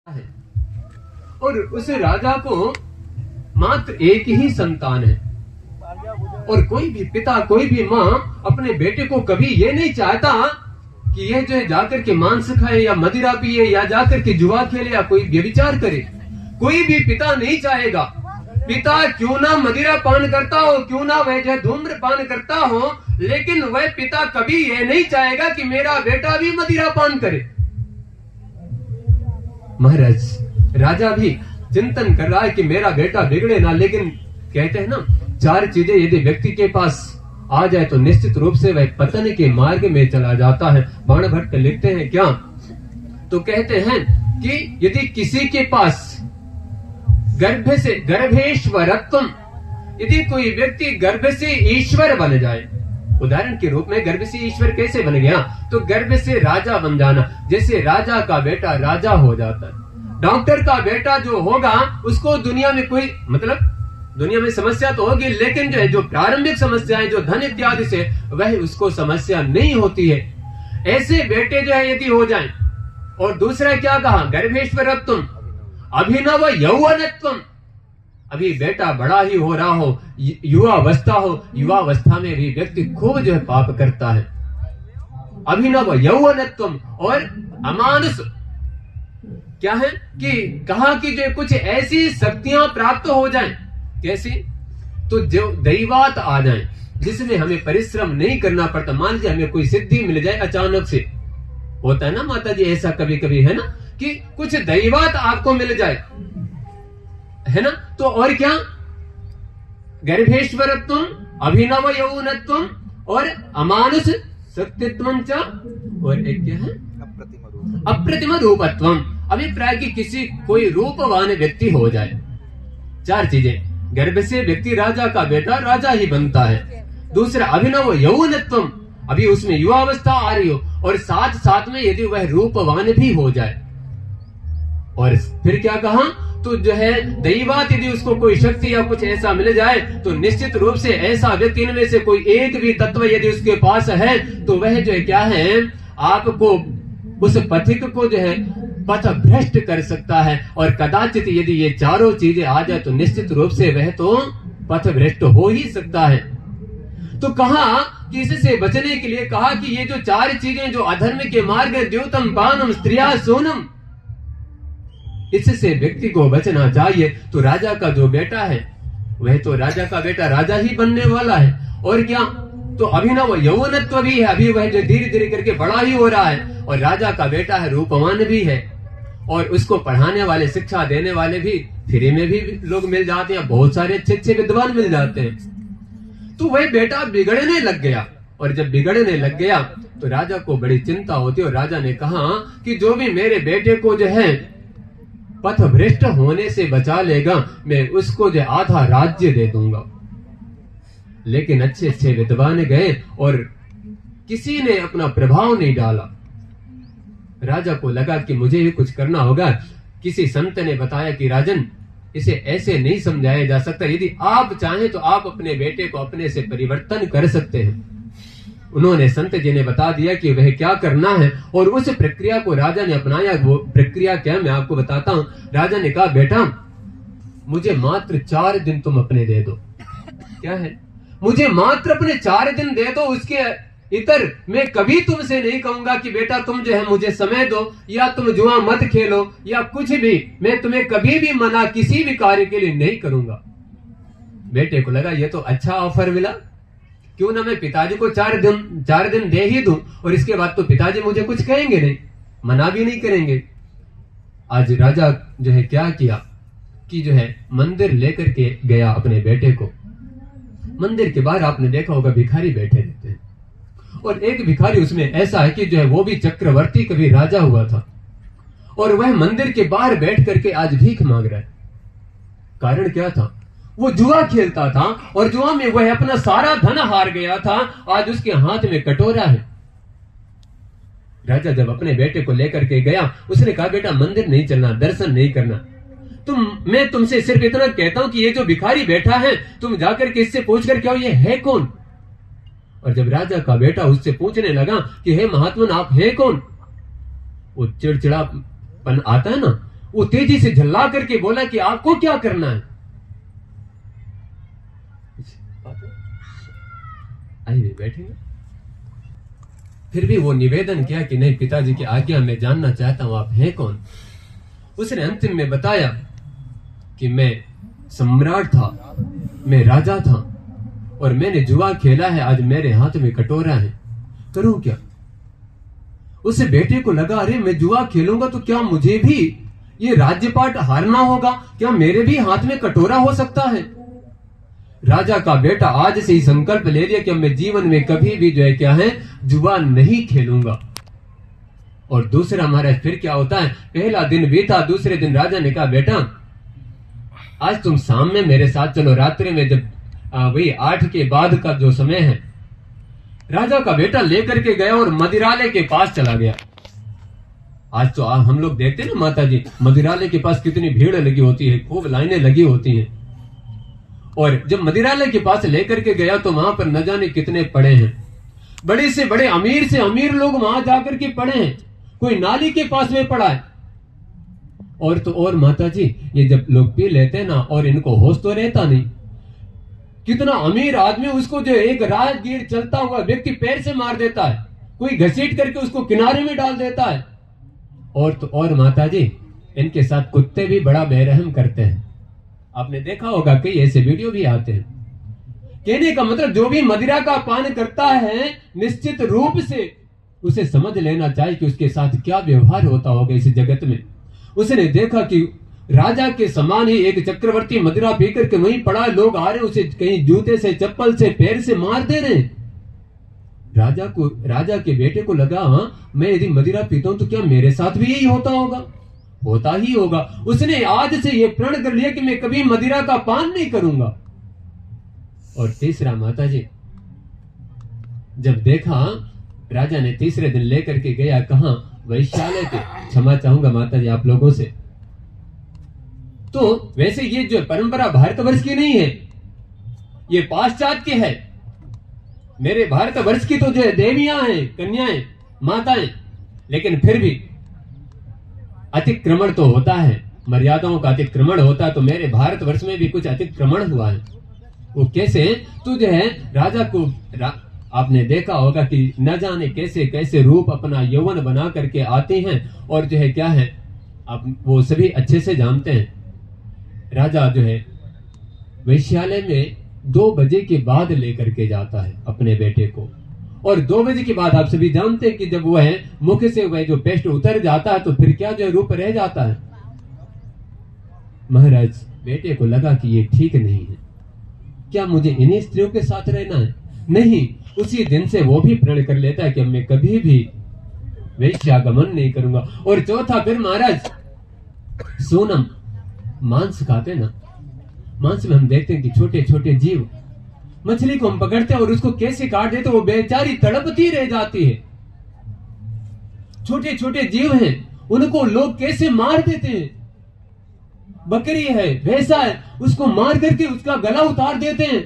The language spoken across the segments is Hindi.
है और उस राजा को मात्र एक ही संतान है और कोई भी पिता कोई भी माँ अपने बेटे को कभी ये नहीं चाहता कि यह जो है जाकर के मांस खाए या मदिरा पिए या जाकर के जुआ खेले या कोई व्यभिचार करे। कोई भी पिता नहीं चाहेगा। पिता क्यों ना मदिरा पान करता हो, क्यों ना वह जो है धूम्रपान करता हो, लेकिन वह पिता कभी ये नहीं चाहेगा कि मेरा बेटा भी मदिरा पान करे। महाराज राजा भी चिंतन कर रहा है कि मेरा बेटा बिगड़े ना, लेकिन कहते हैं ना चार चीजें यदि व्यक्ति के पास आ जाए तो निश्चित रूप से वह पतन के मार्ग में चला जाता है। बाण भट्ट लिखते हैं क्या, तो कहते हैं कि यदि किसी के पास गर्भेश्वरत्व, यदि कोई व्यक्ति गर्भ से ईश्वर बन जाए, उदाहरण के रूप में गर्भ से ईश्वर कैसे बन गया, तो गर्भ से राजा बन जाना। जैसे राजा का बेटा राजा हो जाता है, डॉक्टर का बेटा जो होगा उसको दुनिया में कोई मतलब दुनिया में समस्या तो होगी, लेकिन जो है जो प्रारंभिक समस्याएं जो धन इत्यादि से वह उसको समस्या नहीं होती है। ऐसे बेटे जो है यदि हो जाएं, और दूसरा क्या कहा, गर्भेश्वरत्व, अभिनव यौवनत्व, अभी बेटा बड़ा ही हो रहा हो, युवावस्था हो, युवावस्था में भी व्यक्ति खूब जो है पाप करता है। अभिनव यौवनत्व और अमानुष क्या है कि कहा कि जो कुछ ऐसी शक्तियां प्राप्त हो जाएं, कैसी, तो जो दैवात आ जाए जिसमें हमें परिश्रम नहीं करना पड़ता। मान लीजिए हमें कोई सिद्धि मिल जाए अचानक से, होता है ना माता जी ऐसा कभी कभी, है ना, कि कुछ दैवात आपको मिल जाए, है ना, तो और क्या, गर्भेश्वरत्व, अभिनव यौवनत्व और अमानुष सत्यत्व, और एक क्या है, अप्रतिम रूपत्व। अभिप्राय की किसी कोई रूपवान व्यक्ति हो जाए। चार चीजें, गर्भ से व्यक्ति राजा का बेटा राजा ही बनता है। दूसरा अभिनव यौवनत्व, अभी उसमें युवावस्था आ रही हो, और साथ साथ में यदि वह रूपवान भी हो जाए। और फिर क्या कहा, तो जो है दैवात, यदि उसको कोई शक्ति या कुछ ऐसा मिल जाए तो निश्चित रूप से ऐसा व्यक्ति, इनमें से कोई एक भी तत्व यदि उसके पास है तो वह जो है क्या है, आपको उस पथिक को जो है पथ भ्रष्ट कर सकता है। और कदाचित यदि ये चारों चीजें आ जाए तो निश्चित रूप से वह तो पथ भ्रष्ट हो ही सकता है। तो कहा कि इससे बचने के लिए कहा कि ये जो चार चीजें जो अधर्म के मार्ग है, द्योतम पानम स्त्रिया सोनम, इससे व्यक्ति को बचना चाहिए। तो राजा का जो बेटा है वह तो राजा का बेटा राजा ही बनने वाला है। और क्या, तो अभिनव यौवनत्व भी है, अभी वह जो धीरे धीरे करके बड़ा ही हो रहा है, और राजा का बेटा है, रूपवान भी है, और उसको पढ़ाने वाले शिक्षा देने वाले भी फ्री में भी लोग मिल जाते हैं, बहुत सारे अच्छे अच्छे विद्वान मिल जाते हैं। तो वह बेटा बिगड़ने लग गया, और जब बिगड़ने लग गया तो राजा को बड़ी चिंता होती, और राजा ने कहा कि जो भी मेरे बेटे को जो है पथ भ्रष्ट होने से बचा लेगा, मैं उसको जो आधा राज्य दे दूंगा। लेकिन अच्छे अच्छे विद्वान गए और किसी ने अपना प्रभाव नहीं डाला। राजा को लगा कि मुझे ही कुछ करना होगा। किसी संत ने बताया कि राजन, इसे ऐसे नहीं समझाया जा सकता, यदि आप चाहें तो आप अपने बेटे को अपने से परिवर्तन कर सकते हैं। उन्होंने संत जी ने बता दिया कि वह क्या करना है, और उस प्रक्रिया को राजा ने अपनाया। वो प्रक्रिया क्या, मैं आपको बताता हूं। राजा ने कहा, बेटा मुझे मात्र 4 दिन तुम अपने दे दो। क्या है, मुझे मात्र अपने 4 दिन दे दो, उसके इतर मैं कभी तुमसे नहीं कहूंगा कि बेटा तुम जो है मुझे समय दो, या तुम जुआ मत खेलो, या कुछ भी, मैं तुम्हें कभी भी मना किसी भी कार्य के लिए नहीं करूंगा। बेटे को लगा ये तो अच्छा ऑफर मिला, क्यों ना मैं पिताजी को 4 दिन दे ही दूं, और इसके बाद तो पिताजी मुझे कुछ कहेंगे नहीं, मना भी नहीं करेंगे। आज राजा जो है क्या किया कि जो है मंदिर लेकर के गया अपने बेटे को। मंदिर के बाहर आपने देखा होगा भिखारी बैठे रहते हैं, और एक भिखारी उसमें ऐसा है कि जो है वो भी चक्रवर्ती कभी राजा हुआ था, और वह मंदिर के बाहर बैठ करके आज भीख मांग रहा है। कारण क्या था, वो जुआ खेलता था, और जुआ में वह अपना सारा धन हार गया था। आज उसके हाथ में कटोरा है। राजा जब अपने बेटे को लेकर के गया, उसने कहा, बेटा मंदिर नहीं चलना, दर्शन नहीं करना, मैं तुमसे सिर्फ इतना कहता हूं कि ये जो भिखारी बैठा है, तुम जाकर के इससे पूछ कर क्या ये है कौन। और जब राजा का बेटा उससे पूछने लगा कि हे महात्मन आप है कौन, वो चिड़चिड़ापन आता है ना, वो तेजी से झल्ला करके बोला कि आपको क्या करना है। आइए बैठेंगे। फिर भी वो निवेदन किया कि नहीं पिताजी की आज्ञा, मैं जानना चाहता हूं आप हैं कौन। उसने अंतिम में बताया कि मैं सम्राट था, मैं राजा था और मैंने जुआ खेला है, आज मेरे हाथ में कटोरा है, करूं क्या। उसे बेटे को लगा अरे मैं जुआ खेलूंगा तो क्या मुझे भी ये राज्यपाट हारना होगा, क्या मेरे भी हाथ में कटोरा हो सकता है। राजा का बेटा आज से ही संकल्प ले लिया कि मैं जीवन में कभी भी जो है क्या है जुआ नहीं खेलूंगा। और दूसरा महाराज फिर क्या होता है, पहला दिन बीता, दूसरे दिन राजा ने कहा बेटा आज तुम शाम में मेरे साथ चलो, रात्रि में जब वही 8 के बाद का जो समय है। राजा का बेटा लेकर के गया और मदिरालय के पास चला गया। आज तो हम लोग देखते हैं ना माता जी, मदिरालय के पास कितनी भीड़ लगी होती है, खूब लाइनें लगी होती हैं। और जब मदिरालय के पास लेकर के गया तो वहां पर न जाने कितने पड़े हैं, बड़े से बड़े अमीर से अमीर लोग वहां जाकर के पड़े हैं, कोई नाली के पास में पड़ा है। और तो और माता जी, ये जब लोग पी लेते हैं ना और इनको होश तो रहता नहीं, कितना अमीर आदमी उसको जो एक राहगीर चलता हुआ व्यक्ति पैर से मार देता है, कोई घसीट करके उसको किनारे में डाल देता है। और तो और माता जी, इनके साथ कुत्ते भी बड़ा बेरहम करते हैं। आपने देखा होगा कई ऐसे वीडियो भी आते हैं। कहने का मतलब जो भी मदिरा का पान करता है निश्चित रूप से उसे समझ लेना चाहिए कि उसके साथ क्या व्यवहार होता होगा इस जगत में। उसने देखा कि राजा के समान ही एक चक्रवर्ती मदिरा पीकर के वहीं पड़ा, लोग आ रहे उसे कहीं जूते से, चप्पल से, पैर से मार दे रहे। राजा के बेटे को लगा हाँ मैं यदि मदिरा पीता हूं तो क्या मेरे साथ भी यही होता होगा, होता ही होगा। उसने आज से ये प्रण कर लिया कि मैं कभी मदिरा का पान नहीं करूंगा। और तीसरा माता जी, जब देखा राजा ने तीसरे दिन लेकर के गया कहां, वैश्यालय पे। क्षमा चाहूंगा माता जी आप लोगों से। तो वैसे ये जो परंपरा भारतवर्ष की नहीं है, ये पाश्चात्य है। मेरे भारतवर्ष की तो जो है देवियां हैं, कन्याएं, माताएं, लेकिन फिर भी अतिक्रमण तो होता है, मर्यादाओं का अतिक्रमण होता है। तो मेरे भारतवर्ष में भी कुछ अतिक्रमण हुआ है। वो कैसे, तो जो है राजा को आपने देखा होगा कि न जाने कैसे कैसे रूप अपना यौवन बना करके आते हैं और जो है क्या है आप वो सभी अच्छे से जानते हैं। राजा जो है वैश्यालय में 2 बजे के बाद लेकर के जाता है अपने बेटे को। और 2 बजे के बाद आप सभी जानते हैं कि जब वह मुख से वह जो पेस्ट उतर जाता है तो फिर क्या जो रूप रह जाता है। महाराज बेटे को लगा कि ये ठीक नहीं है, क्या मुझे इन्हीं स्त्रियों के साथ रहना है। नहीं, उसी दिन से वो भी प्रण कर लेता है कि मैं कभी भी वैश्यागमन नहीं करूंगा। और चौथा फिर महाराज सोनम, मांस खाते ना, मांस में हम देखते हैं कि छोटे छोटे जीव, मछली को हम पकड़ते हैं और उसको कैसे काट देते, वो बेचारी तड़पती रह जाती है। छोटे छोटे जीव हैं, उनको लोग कैसे मार देते हैं। बकरी है, भैंसा है, उसको मार करके उसका गला उतार देते हैं।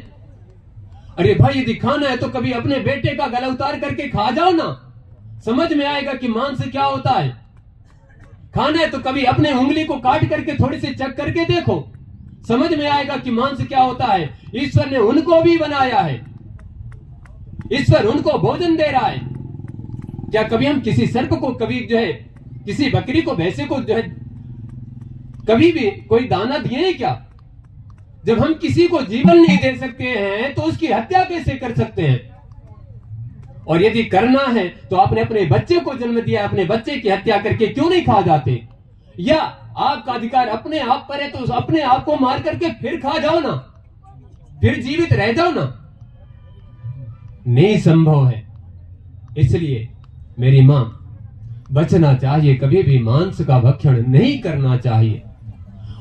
अरे भाई यदि खाना है तो कभी अपने बेटे का गला उतार करके खा जाओ ना, समझ में आएगा कि मांस क्या होता है। खाना है तो कभी अपने उंगली को काट करके थोड़ी सी चख करके देखो, समझ में आएगा कि मांस क्या होता है। ईश्वर ने उनको भी बनाया है, ईश्वर उनको भोजन दे रहा है। क्या कभी हम किसी सर्प को, कभी जो है किसी बकरी को, भैंसे को जो है कभी भी कोई दाना दिए हैं क्या। जब हम किसी को जीवन नहीं दे सकते हैं तो उसकी हत्या कैसे कर सकते हैं। और यदि करना है तो आपने अपने बच्चे को जन्म दिया, अपने बच्चे की हत्या करके क्यों नहीं खा जाते। या आपका अधिकार अपने आप पर है तो अपने आप को मार करके फिर खा जाओ ना, फिर जीवित रह जाओ ना। नहीं संभव है। इसलिए मेरी मां, बचना चाहिए, कभी भी मांस का भक्षण नहीं करना चाहिए।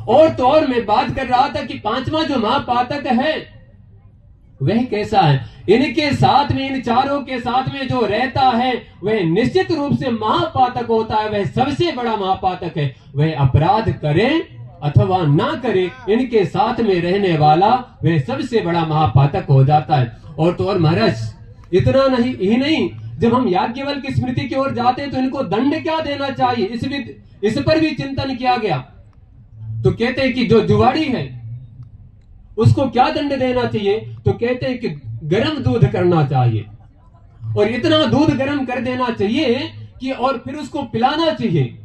और तो और मैं बात कर रहा था कि 5वां जो महापातक है वह कैसा है। इनके साथ में, इन चारों के साथ में जो रहता है वह निश्चित रूप से महापातक होता है। वह सबसे बड़ा महापातक है। वह अपराध करे अथवा ना करे, इनके साथ में रहने वाला वह सबसे बड़ा महापातक हो जाता है। और तो और महाराज इतना नहीं ही नहीं, जब हम याज्ञवल्क्य की स्मृति की ओर जाते हैं तो इनको दंड क्या देना चाहिए, इस पर भी चिंतन किया गया। तो कहते हैं कि जो जुवाड़ी है उसको क्या दंड देना चाहिए, तो कहते हैं कि गर्म दूध करना चाहिए और इतना दूध गर्म कर देना चाहिए कि और फिर उसको पिलाना चाहिए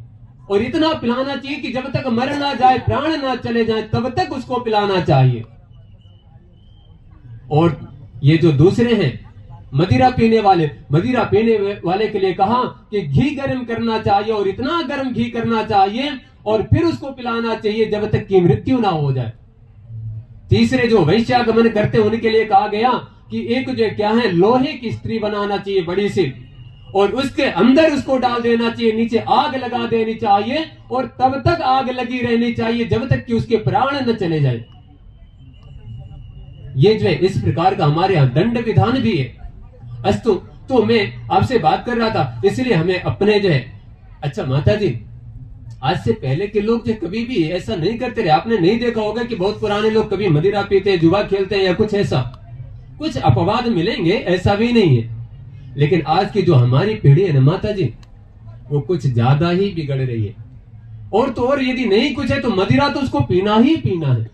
और इतना पिलाना चाहिए कि जब तक मर ना जाए, प्राण ना चले जाए, तब तक उसको पिलाना चाहिए। और ये जो दूसरे हैं मदिरा पीने वाले के लिए कहा कि घी गर्म करना चाहिए और इतना गर्म घी करना चाहिए और फिर उसको पिलाना चाहिए जब तक कि मृत्यु ना हो जाए। तीसरे जो वैश्यागमन करते हैं उनके लिए कहा गया कि एक जो क्या है, लोहे की स्त्री बनाना चाहिए बड़ी सी और उसके अंदर उसको डाल देना चाहिए, नीचे आग लगा देनी चाहिए और तब तक आग लगी रहनी चाहिए जब तक कि उसके प्राण न चले जाए। ये जो है इस प्रकार का हमारे यहाँ दंड विधान भी है। अस्तु, तो मैं आपसे बात कर रहा था, इसलिए हमें अपने जो है, अच्छा माता जी, आज से पहले के लोग जो कभी भी ऐसा नहीं करते रहे। आपने नहीं देखा होगा कि बहुत पुराने लोग कभी मदिरा पीते हैं, जुआ खेलते हैं या कुछ ऐसा। कुछ अपवाद मिलेंगे, ऐसा भी नहीं है, लेकिन आज की जो हमारी पीढ़ी है ना माता जी, वो कुछ ज्यादा ही बिगड़ रही है। और तो और यदि नहीं कुछ है तो मदिरा तो उसको पीना ही पीना है,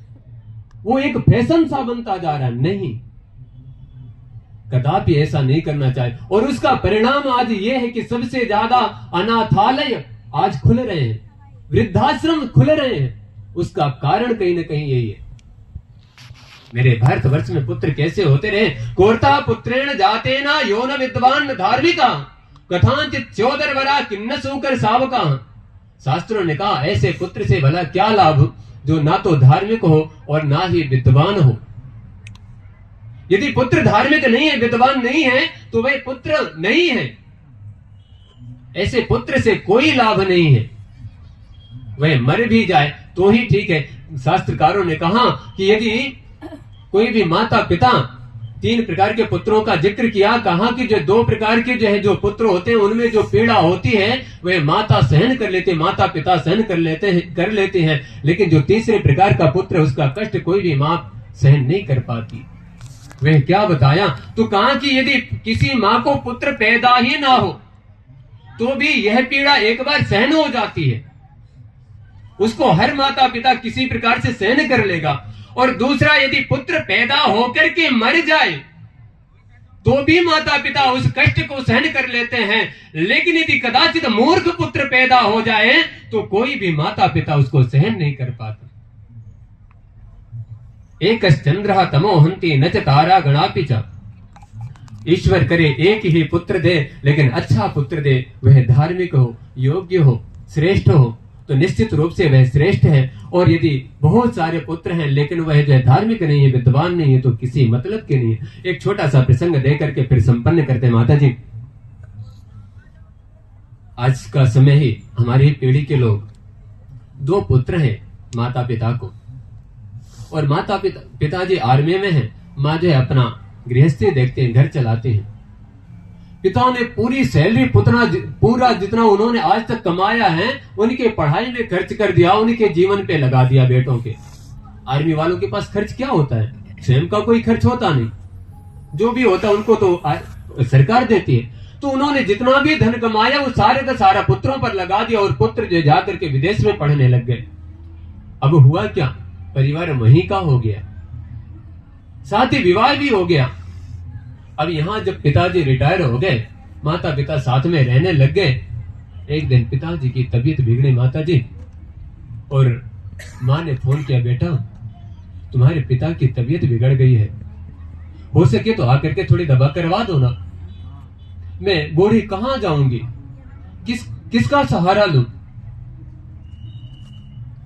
वो एक फैशन सा बनता जा रहा है। नहीं, कदापि ऐसा नहीं करना चाहिए। और उसका परिणाम आज ये है कि सबसे ज्यादा अनाथालय आज खुल रहे हैं, वृद्धाश्रम खुल रहे हैं। उसका कारण कहीं ना कहीं यही है। मेरे भारतवर्ष में पुत्र कैसे होते रहे, कोर्ता पुत्रेण जाते ना यो न विद्वान धार्मिका कथांचित चौदर वरा किन्न सूकर सावका। शास्त्रों ने कहा ऐसे पुत्र से भला क्या लाभ जो ना तो धार्मिक हो और ना ही विद्वान हो। यदि पुत्र धार्मिक नहीं है, विद्वान नहीं है, तो वह पुत्र नहीं है। ऐसे पुत्र से कोई लाभ नहीं है, वह मर भी जाए तो ही ठीक है। शास्त्रकारों ने कहा कि यदि कोई भी माता पिता, 3 प्रकार के पुत्रों का जिक्र किया, कहा कि जो 2 प्रकार के जो पुत्र होते हैं उनमें जो पीड़ा होती है वह माता सहन कर लेते, माता पिता सहन कर लेते हैं, लेकिन जो तीसरे प्रकार का पुत्र है उसका कष्ट कोई भी माँ सहन नहीं कर पाती। वह क्या बताया, तो कहा कि यदि किसी माँ को पुत्र पैदा ही ना हो तो भी यह पीड़ा एक बार सहन हो जाती है, उसको हर माता पिता किसी प्रकार से सहन कर लेगा। और दूसरा, यदि पुत्र पैदा होकर के मर जाए तो भी माता पिता उस कष्ट को सहन कर लेते हैं, लेकिन यदि कदाचित मूर्ख पुत्र पैदा हो जाए तो कोई भी माता पिता उसको सहन नहीं कर पाता। एक चंद्र तमो हंति न च तारा गणापि च। ईश्वर करे एक ही पुत्र दे, लेकिन अच्छा पुत्र दे, वह धार्मिक हो, योग्य हो, श्रेष्ठ हो, तो निश्चित रूप से वह श्रेष्ठ है। और यदि बहुत सारे पुत्र हैं लेकिन वह जो है धार्मिक नहीं है, विद्वान नहीं है, तो किसी मतलब के नहीं है। एक छोटा सा प्रसंग दे करके फिर संपन्न करते हैं माता जी। आज का समय ही हमारी पीढ़ी के लोग, 2 पुत्र हैं माता पिता को, और माता पिताजी आर्मी में हैं, माँ जो है अपना गृहस्थी देखते हैं, घर चलाते हैं। पिता ने पूरी सैलरी पूरा जितना उन्होंने आज तक कमाया है उनके पढ़ाई में खर्च कर दिया, उनके जीवन पे लगा दिया बेटों के। आर्मी वालों के पास खर्च क्या होता है, स्वयं का कोई खर्च होता नहीं, जो भी होता है उनको तो सरकार देती है। तो उन्होंने जितना भी धन कमाया वो सारे का सारा पुत्रों पर लगा दिया और पुत्र जो जाकर के विदेश में पढ़ने लग गए। अब हुआ क्या, परिवार वहीं का हो गया, साथ ही विवाह भी हो गया। अब यहां जब पिताजी रिटायर हो गए, माता पिता साथ में रहने लग गए। एक दिन पिताजी की तबीयत बिगड़ी माता जी, और माँ ने फोन किया, बेटा तुम्हारे पिता की तबीयत बिगड़ गई है, हो सके तो आकर के थोड़ी दवा करवा दो ना। मैं बूढ़ी कहां जाऊंगी, किसका सहारा लूं।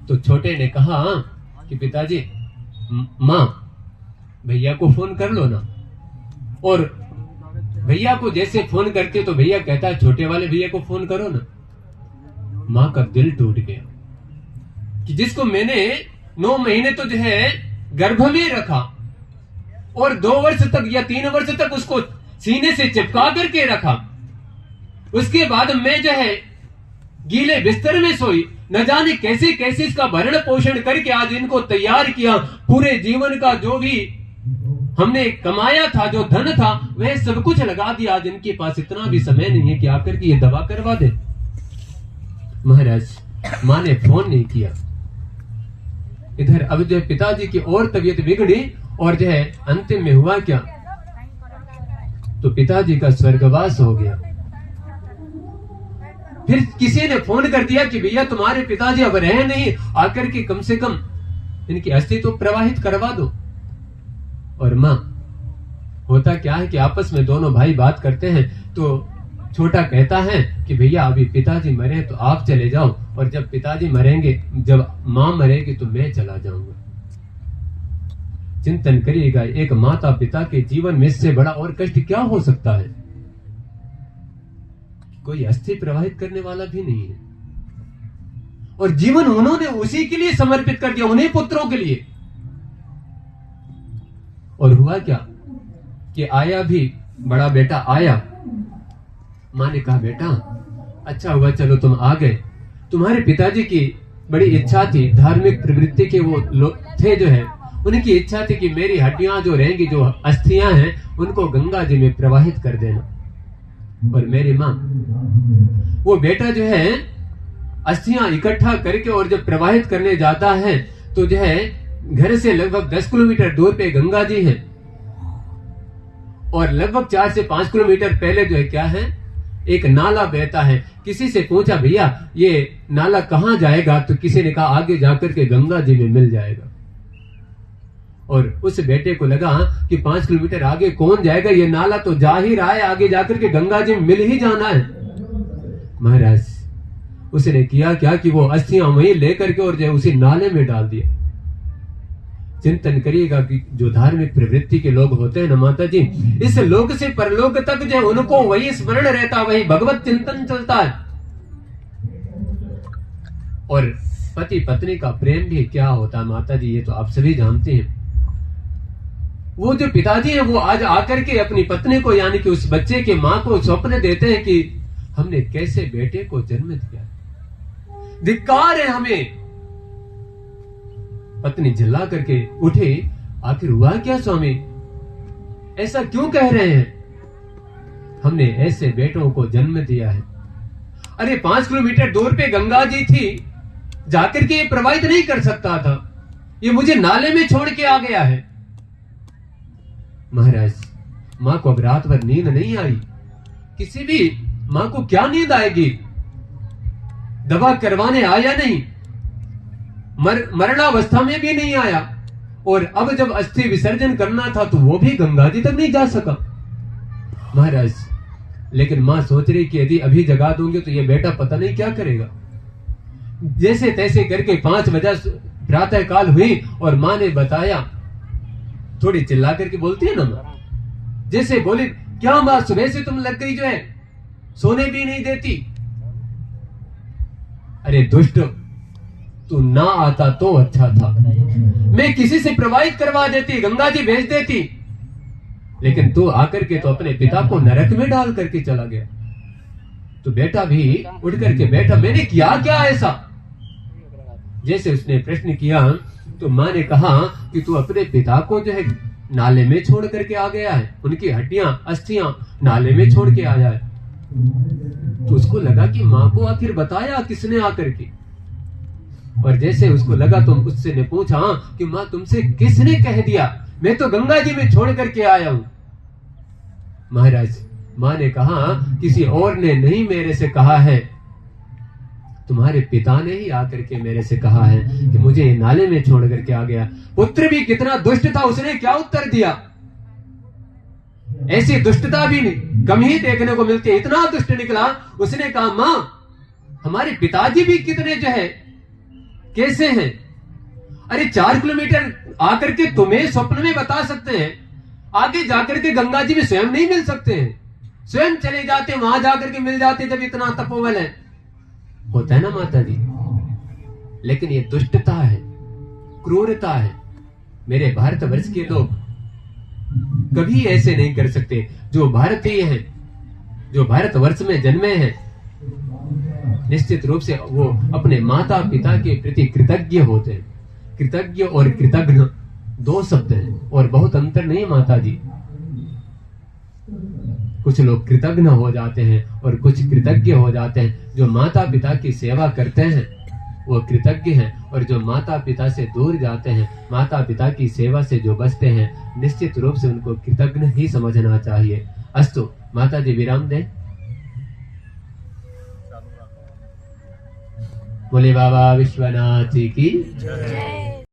तो छोटे ने कहा कि पिताजी, माँ भैया को फोन कर लो ना। और भैया को जैसे फोन करते तो भैया कहता है छोटे वाले भैया को फोन करो ना। माँ का दिल टूट गया कि जिसको मैंने 9 महीने तो जो है गर्भ में रखा और 2 वर्ष तक या 3 वर्ष तक उसको सीने से चिपका करके रखा, उसके बाद मैं जो है गीले बिस्तर में सोई, न जाने कैसे कैसे इसका भरण पोषण करके आज इनको तैयार किया। पूरे जीवन का जो भी हमने कमाया था, जो धन था वह सब कुछ लगा दिया, आज इनके पास इतना भी समय नहीं है कि आकर के ये दवा करवा दे। महाराज, माँ ने फोन नहीं किया। इधर अब जो पिताजी की और तबीयत बिगड़ी और जो है अंतिम में हुआ क्या, तो पिताजी का स्वर्गवास हो गया। फिर किसी ने फोन कर दिया कि भैया तुम्हारे पिताजी अब रहे नहीं, आकर के कम से कम इनकी अस्थि तो प्रवाहित करवा दो। और मां, होता क्या है कि आपस में दोनों भाई बात करते हैं, तो छोटा कहता है कि भैया अभी पिताजी मरे तो आप चले जाओ, और जब पिताजी मरेंगे, जब मां मरेगी तो मैं चला जाऊंगा। चिंतन करिएगा, एक माता पिता के जीवन में इससे बड़ा और कष्ट क्या हो सकता है। कोई अस्थि प्रवाहित करने वाला भी नहीं है, और जीवन उन्होंने उसी के लिए समर्पित कर दिया, उन्हीं पुत्रों के लिए। और हुआ क्या कि आया भी, बड़ा बेटा आया। मां ने कहा बेटा अच्छा हुआ चलो तुम आ गए, तुम्हारे पिताजी की बड़ी इच्छा थी, धार्मिक प्रवृत्ति के वो लोग थे जो है, उनकी इच्छा थी कि मेरी हड्डियां जो रहेंगी, जो अस्थियां हैं, उनको गंगा जी में प्रवाहित कर देना। और मेरी मां, वो बेटा जो है अस्थियां इकट्ठा करके और जब प्रवाहित करने जाता है तो जो है घर से लगभग 10 किलोमीटर दूर पे गंगा जी है, और लगभग 4 से 5 किलोमीटर पहले जो है क्या है, एक नाला बहता है। किसी से पूछा भैया ये नाला कहां जाएगा, तो किसी ने कहा आगे जाकर के गंगा जी में मिल जाएगा। और उस बेटे को लगा कि 5 किलोमीटर आगे कौन जाएगा, ये नाला तो जा ही रहा है, आगे जाकर के गंगा जी में मिल ही जाना है। महाराज, उसने किया क्या कि वो अस्थियां वहीं लेकर के और जो उसी नाले में डाल दिया। चिंतन करिएगा कि जो धार्मिक प्रवृत्ति के लोग होते हैं ना माता जी, इस लोक से परलोक तक जो उनको वही स्मरण रहता, वही भगवत चिंतन चलता है। और पति पत्नी का प्रेम भी क्या होता है माता जी, ये तो आप सभी जानते हैं। वो जो पिताजी है वो आज आकर के अपनी पत्नी को, यानी कि उस बच्चे के मां को स्वप्न देते हैं कि हमने कैसे बेटे को जन्म दिया, धिक्कार है हमें। पत्नी चिल्ला करके उठे, आखिर हुआ क्या स्वामी, ऐसा क्यों कह रहे हैं, हमने ऐसे बेटों को जन्म दिया है। अरे 5 किलोमीटर दूर पे गंगा जी थी, जाकर के प्रवाहित नहीं कर सकता था, ये मुझे नाले में छोड़ के आ गया है। महाराज, मां को अब रात भर नींद नहीं आई। किसी भी मां को क्या नींद आएगी, दवा करवाने आया नहीं, मरणावस्था में भी नहीं आया, और अब जब अस्थि विसर्जन करना था तो वो भी गंगा जी तक नहीं जा सका। महाराज, लेकिन मां सोच रही कि यदि अभी जगा दूंगे तो ये बेटा पता नहीं क्या करेगा। जैसे तैसे करके 5 बजे प्रातः काल हुई और मां ने बताया, थोड़ी चिल्ला करके बोलती है ना मां, जैसे बोली क्या मां सुबह से तुम लग गई जो है, सोने भी नहीं देती। अरे दुष्ट, तू ना आता तो अच्छा था, मैं किसी से प्रवाहित करवा देती, गंगा जी भेज देती, लेकिन तू आकर के तो अपने पिता को नरक में डाल करके चला गया। तो बेटा भी उठ करके बैठा, मैंने किया क्या ऐसा। जैसे उसने प्रश्न किया तो मां ने कहा कि तू अपने पिता को जो है नाले में छोड़ करके आ गया है, उनकी हड्डियां अस्थियां नाले में छोड़ के आया है। तो उसको लगा कि मां को आखिर बताया किसने आकर के, और जैसे उसको लगा तो उससे ने पूछा कि मां तुमसे किसने कह दिया, मैं तो गंगा जी में छोड़ करके आया हूं। महाराज, मां ने कहा किसी और ने नहीं मेरे से कहा है, तुम्हारे पिता ने ही आकर के मेरे से कहा है कि मुझे नाले में छोड़ करके आ गया। पुत्र भी कितना दुष्ट था, उसने क्या उत्तर दिया, ऐसी दुष्टता भी कम ही देखने को मिलती है, इतना दुष्ट निकला। उसने कहा मां हमारे पिताजी भी कितने जो है कैसे हैं, अरे 4 किलोमीटर आकर के तुम्हें स्वप्न में बता सकते हैं, आगे जाकर के गंगा जी में स्वयं नहीं मिल सकते हैं, स्वयं चले जाते वहां जाकर के मिल जाते जब इतना तपोबल है। होता है ना माता जी, लेकिन ये दुष्टता है, क्रूरता है। मेरे भारतवर्ष के लोग कभी ऐसे नहीं कर सकते। जो भारतीय हैं, जो भारतवर्ष में जन्मे हैं, निश्चित रूप से वो अपने माता पिता के प्रति कृतज्ञ होते हैं, कृतज्ञ और कृतज्ञ। दो शब्द हैं और बहुत अंतर नहीं माता जी। कुछ लोग कृतज्ञ हो जाते हैं और कुछ कृतज्ञ हो जाते हैं। जो माता पिता की सेवा करते हैं वो कृतज्ञ हैं, और जो माता पिता से दूर जाते हैं, माता पिता की सेवा से जो बचते हैं, निश्चित रूप से उनको कृतज्ञ ही समझना चाहिए। अस्तु, माता जी विराम दें। बोले बाबा विश्वनाथ की जय।